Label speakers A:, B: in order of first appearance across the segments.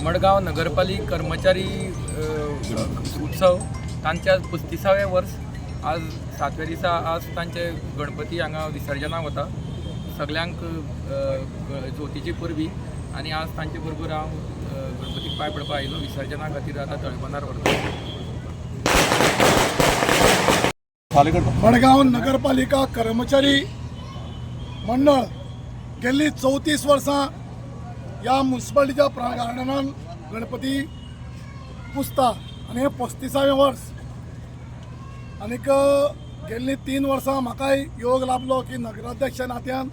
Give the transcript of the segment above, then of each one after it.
A: मडगाव नगरपालिका कर्मचारी उत्सव तांच्या 35व्या वर्ष आज 7व्या दिसा आज तांचे गणपती हांगा विसर्जनाक वता सगळ्यांक ज्योतीची परबी आनी आज तांचे बरोबर हांव गणपतीक पांय पडपाक आयलो विसर्जना खातीर आतां तळपंदार व्हरता।
B: मडगाव नगरपालिका कर्मचारी मंडळ गेल्ली 34 वर्सां या म्युनिसिपालिटीच्या प्रांगणान गणपती पुजता आनी हे 35वें वर्स आनीक गेल्ली 3 वर्सां म्हाकाय योग लाभलो की नगराध्यक्ष नात्यान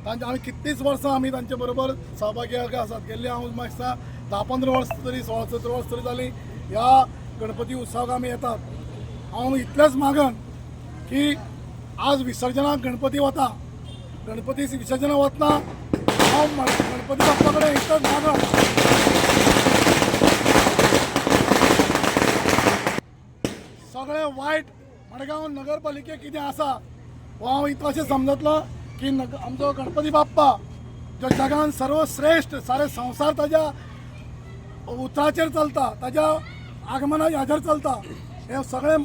B: तांचे आमी कितलींच वर्सां आमी तांचे बरोबर सहभागी आसात। गेल्ली हांव म्हाका 10-15 वर्स तरी 16-17 वर्स तरी जालीं ह्या गणपती उत्सवाक आमी येतात। हांव इतलेंच मागन की आज विसर्जनाक गणपती वता, गणपती विसर्जना वतना हांव गणपती बाप्पा कडेन एकच मागण सगळें वायट मडगांव नगरपालिकेक कितें आसा हो हांव इतलें समजतलो की आमचो गणपती बाप्पा जो जगान सर्वश्रेष्ठ सारे संवसार ताज्या उतराचेर चलता, ताज्या आगमना हाजेर चलता। हे सगळें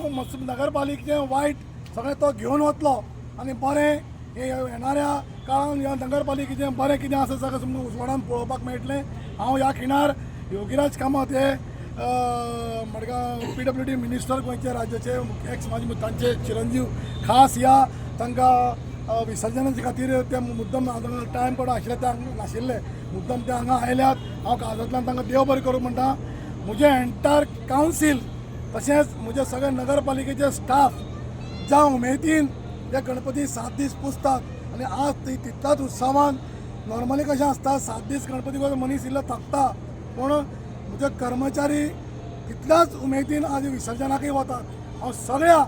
B: नगरपालिकेचें वायट सगळें तो घेवन वतलो आनी बरें हे येणाऱ्या काळान ह्या नगरपालिकेचें बरें कितें आसा सगळें तुमकां उजवाडान पळोवपाक मेळटलें। हांव ह्या खिणार योगीराज कामत हे मडगांव PWD मिनिस्टर गोंयचे राज्याचे एक्स माजी तांचे चिरंजीव खास ह्या तांकां विसर्जनाचे खातीर ते मुद्दम टायम कोण आशिल्ले ते नाशिल्ले मुद्दम ते हांगा आयल्यात। हांव काळजांतल्यान तांकां देव बरें करूं म्हणटा। म्हजें एंटायर कावन्सील तशेंच म्हजे सगळे नगरपालिकेचे स्टाफ ज्या उमेदीन ते गणपती 7 दीस पुजतात आनी आज तितल्याच उत्सवान नॉर्मली कशें आसता 7 दीस गणपती मनीस इल्लो थकता पूण म्हजे कर्मचारी तितल्याच उमेदीन आज विसर्जनाकय वतात। हांव सगळ्या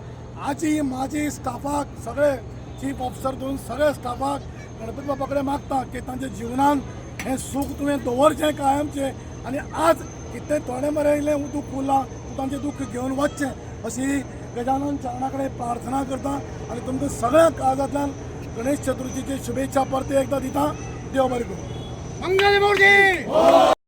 B: आजी माजी स्टाफाक सगळे चीफ ऑफिसर धरून सगळ्या स्टाफाक गणपती बाप्पा कडेन मागता की तांच्या जिवनान हें सूख तुवें दवरचें कायमचें आनी आज कितें थोडें बरें इल्लें दूख उरलां तूं तांचें दूख घेवन वचचें अशी गजानन चरणा कडेन प्रार्थना करता आनी तुमकां सगळ्या काळजांतल्यान गणेश चतुर्थीची शुभेच्छा परते एकदां दिता। देव बरें करूं। मंगल मूर्ती।